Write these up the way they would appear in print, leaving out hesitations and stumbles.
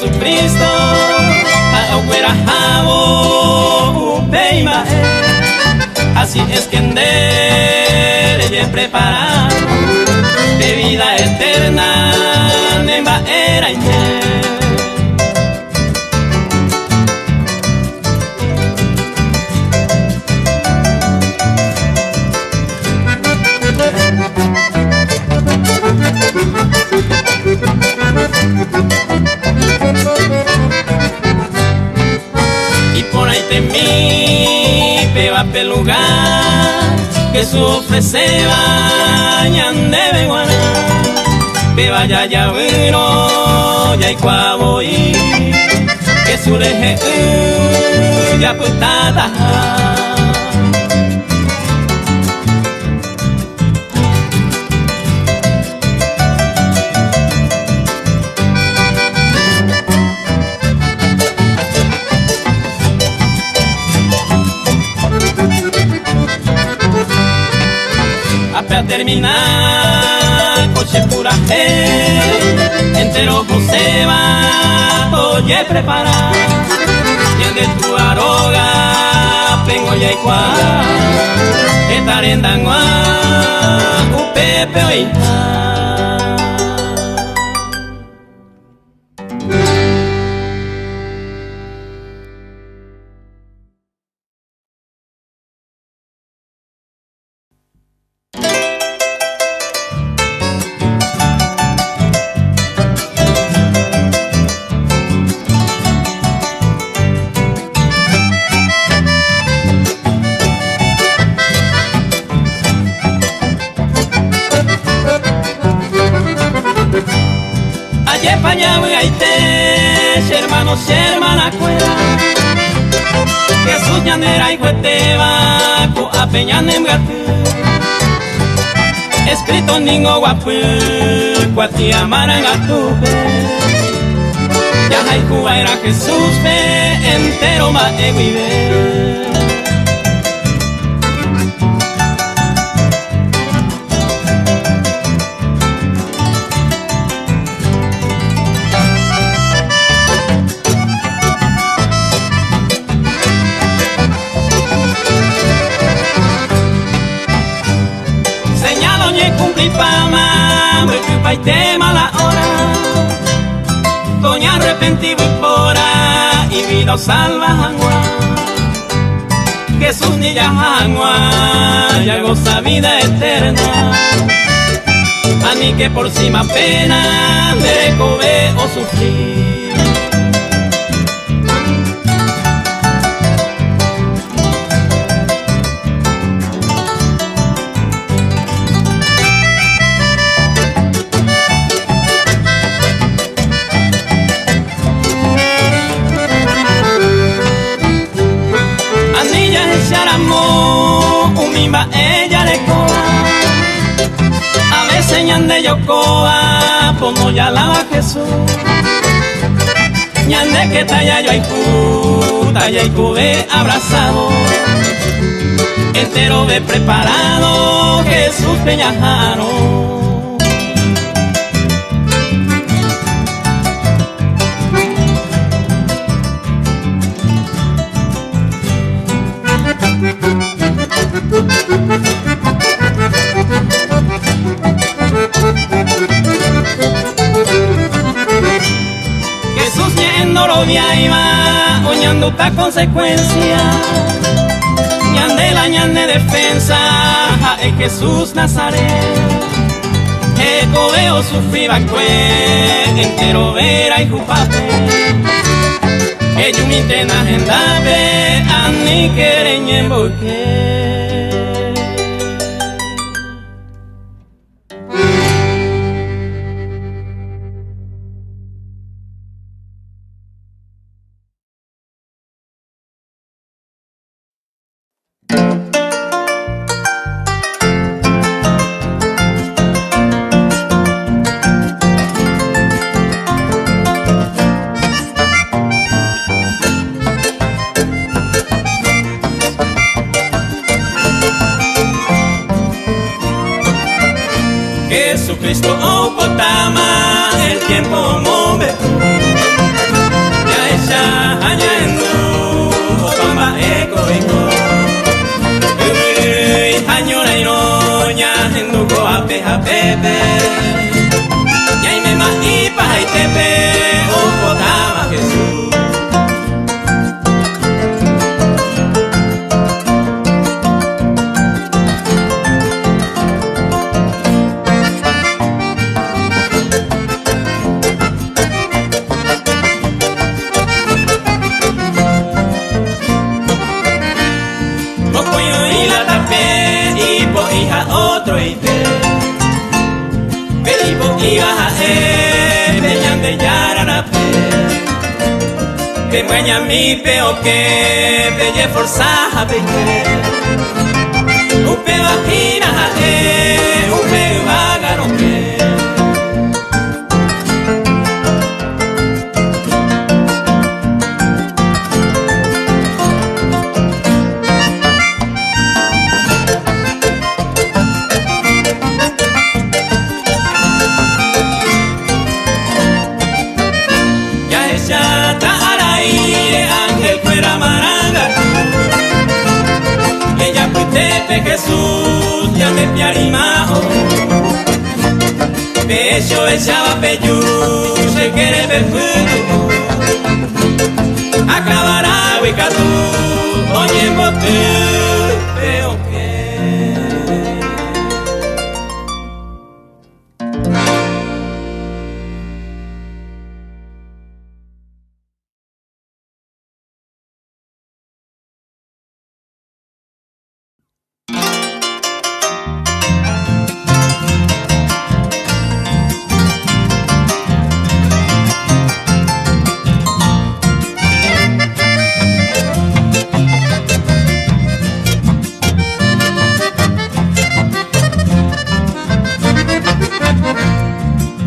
Jesucristo aguera jabo upeima. Así es que en él preparado de vida eterna nemba era y por ahí te mi peba pelugar que su ofrece bañan de beguana peba ya ya vino ya y cuavo y que su leje ya putada. A terminar coche pura entero José va oye preparar y de tu aroga pengo ya y cuá etarendanguá upepe oita. Hermanos y hermanas cuera Jesús ñanera y cueteba co apeñanem gatu escrito ningo guapu cuati amaran atupe ya hay cuba era Jesús ve entero ma eguibe. Y tema la hora doña arrepentido y pora y vida salva jangua Jesús ni ya jangua ya goza vida eterna a ni que por cima pena de cobe o sufrir. Ella le coa a veces ñande yo coa como ya lava Jesús ñande que talla yo y cube abrazado entero ve preparado Jesús peñajaro. Jesús yendo lo iba oñando esta consecuencia ñande la ñande defensa es Jesús Nazaret cobeo sufriba cue entero vera y jupate ellos mi tena agendabe a ni quereñen porque Pequeña mi peo que belle forza peque Upe vagina upe vagaro que Ya ella traaraire ángel fuera maranga ella puitepe Jesús ya me piarimao pecho echaba peyu se quiere ver fuego acabará huicatú oye bote veo que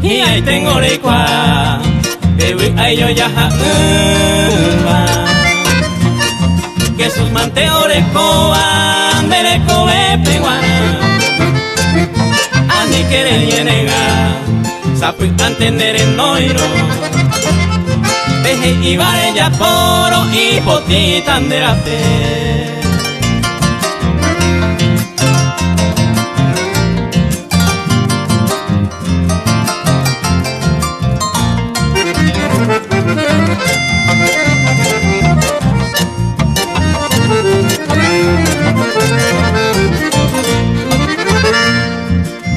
y ahí tengo lecua, ahí yo ya que sus manteores coban de lecobe peguana, a ni querer yenega, sapu entender el noiro, deje y vale ya poro y potita anderate.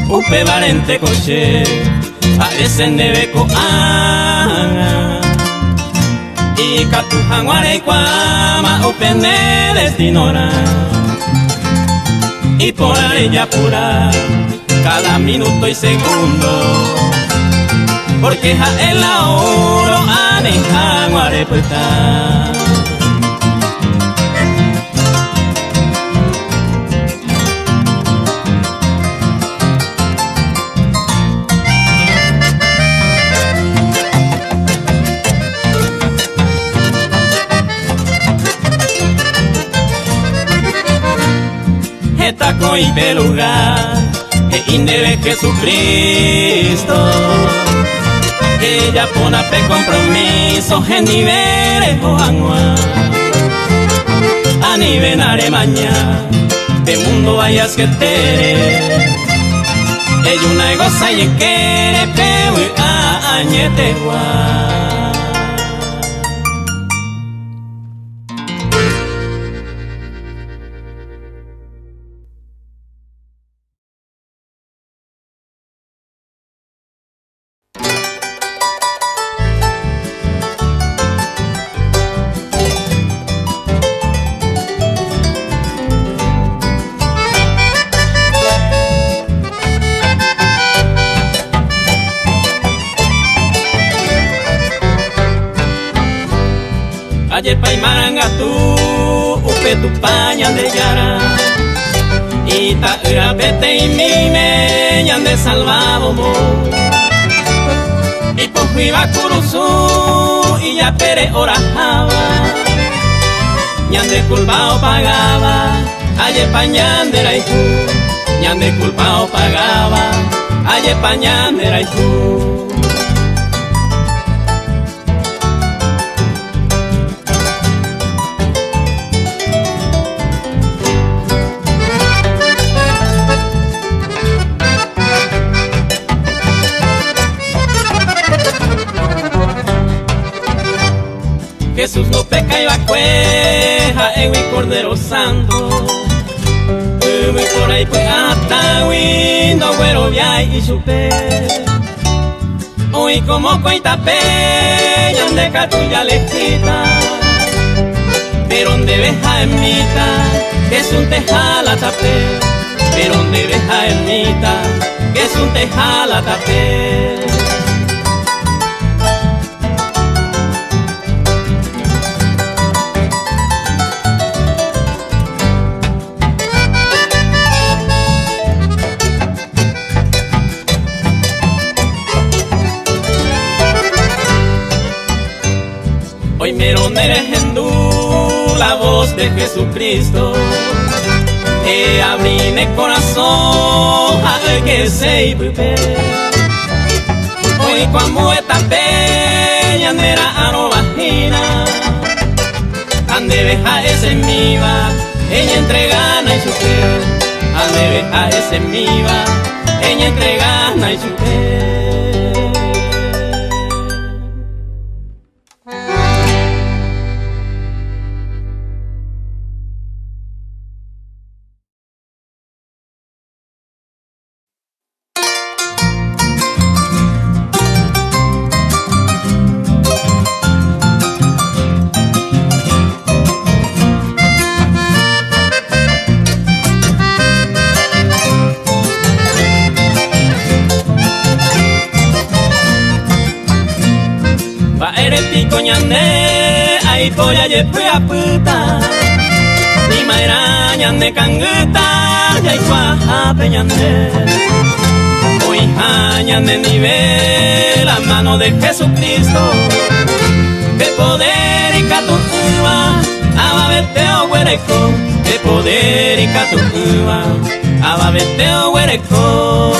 Upe valente coche, parecen de beco y catujan guarecuama, upe ne destinora y por ella pura, cada minuto y segundo, porque ja en la oro aneja guarepuesta. Taco y peluga, que indebe Jesucristo. Ella pone pe compromiso, en niveles o angua. A nivel aremaña, de mundo vayas que tere. Ella una goza y quiere peo y añete gua. Ayepa y marangatu, upe tu paña de yara y ta urapete y mime, yan de salvado mo y por juiva curuzu y ya pere orajaba yan de culpao pagaba, ayepa ñan de raiku yan de culpao pagaba, ayepa ñan de raiku. Jesús no peca y vacueja en mi Cordero Santo. Muy por ahí pues hasta no güero viay y supe. Hoy como cuenta peña de catuya lejita. Pero donde veja en mitad, que es un tejala tapé. Pero donde veja en mitad, que es un tejala tapé. Hoy me lo nerejendu la voz de Jesucristo. Abrí mi corazón a ver que se ibe. Hoy cuando esta peña nera a no vagina, ande veja ese miva, ella entregana y su piel. Ande veja ese miva, ella entregana y su piel. Ay poya ye pua puta ni mairaña ne canguta ya iguaja peñande. Hoy haña ne nivel la mano de Jesucristo. Que poder y catuba ababeteo huereco. Que poder y catuba ababeteo huereco.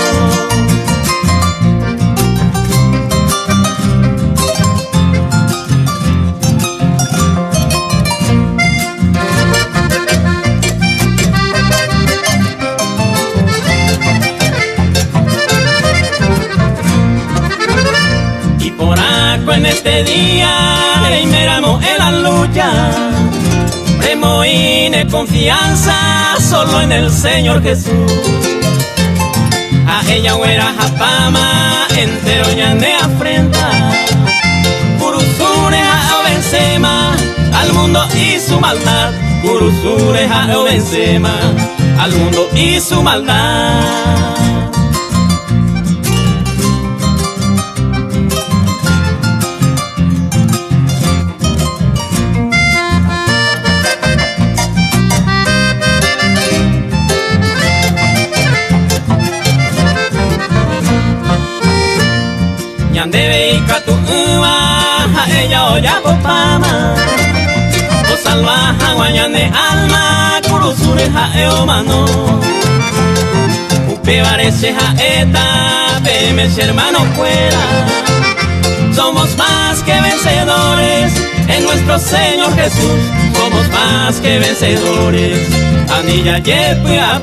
En este día y miramos en la lucha, remoine confianza solo en el Señor Jesús. A ella huera japama entero ya ne afrenta, curusure a vencema al mundo y su maldad. Curusure a vencema al mundo y su maldad. Debe y catu a ella oya popama o salvaja guayane alma curusure ja eomano upe varese ja eta veme hermano fuera. Somos más que vencedores en nuestro Señor Jesús. Somos más que vencedores anilla yepua.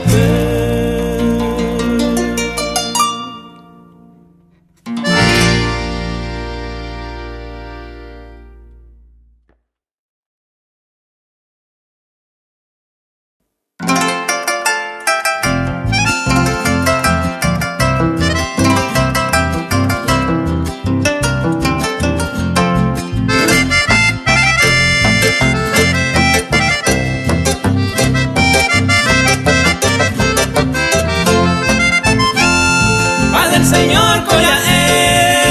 Señor, coya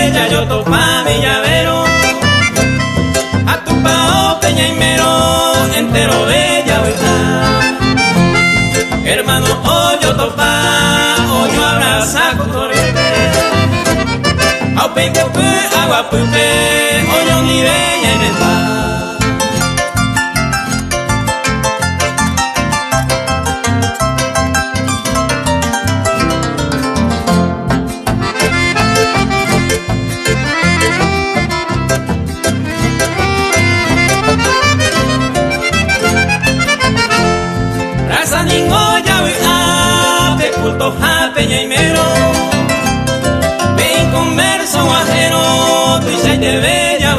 ella, yo topa mi llavero, a tu pao peñaimero, entero bella verdad. Hermano, oh yo topa, oh yo abraza con torete, au peque agua pupe, oh yo ni bella y me va. Peñaimero, ven converso ajeno, tu y de bella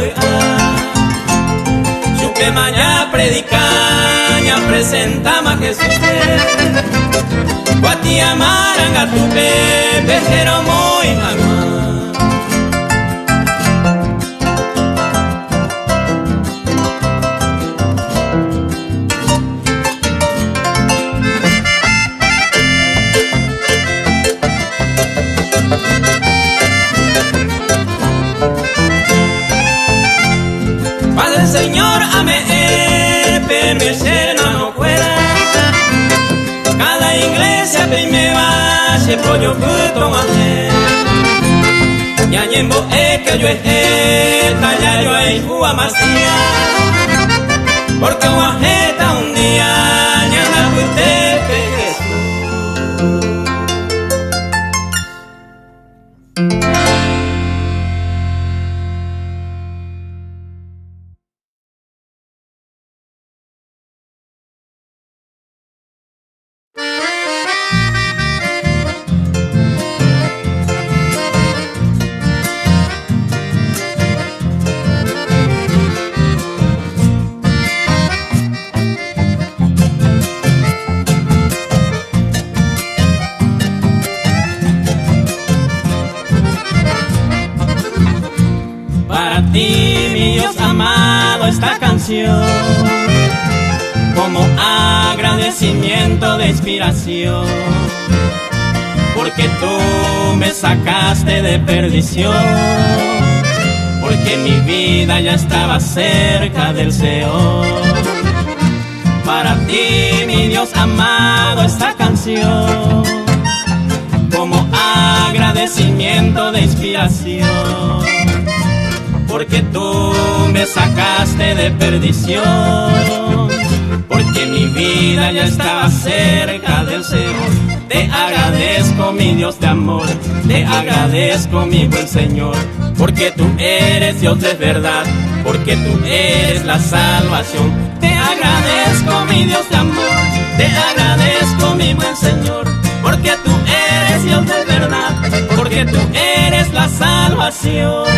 chupe maña predicaña, presenta ma Jesús. Guati amaranga tupe, pejero muy agua. Señor, ame, permitir no fuera. Cada iglesia primera se pollo puto ame. ñañembo que yo tallayo ay huamasía, porque guajeta un día ñana puitepe Jesús. Para ti, mi Dios amado, esta canción, como agradecimiento de inspiración, porque tú me sacaste de perdición, porque mi vida ya estaba cerca del Seol. Para ti, mi Dios amado, esta canción, como agradecimiento de inspiración, porque tú me sacaste de perdición, porque mi vida ya estaba cerca del Seol. Te agradezco, mi Dios de amor, te agradezco, mi buen Señor, porque tú eres Dios de verdad, porque tú eres la salvación. Te agradezco, mi Dios de amor, te agradezco, mi buen Señor, porque tú eres Dios de verdad, porque tú eres la salvación.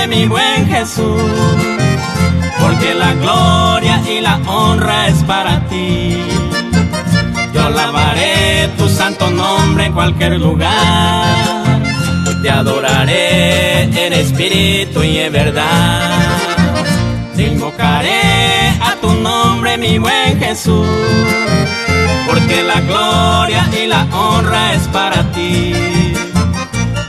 Mi buen Jesús, porque la gloria y la honra es para ti. Yo alabaré tu santo nombre en cualquier lugar, te adoraré en espíritu y en verdad. Te invocaré a tu nombre, mi buen Jesús, porque la gloria y la honra es para ti.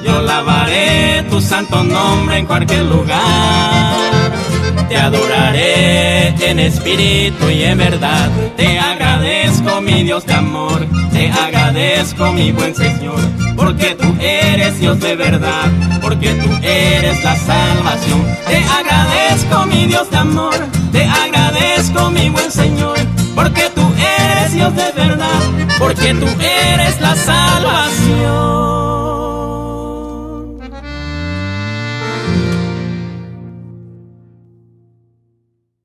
Yo alabaré tu santo nombre en cualquier lugar, te adoraré en espíritu y en verdad. Te agradezco, mi Dios de amor, te agradezco, mi buen Señor, porque tú eres Dios de verdad, porque tú eres la salvación. Te agradezco, mi Dios de amor, te agradezco, mi buen Señor, porque tú eres Dios de verdad, porque tú eres la salvación.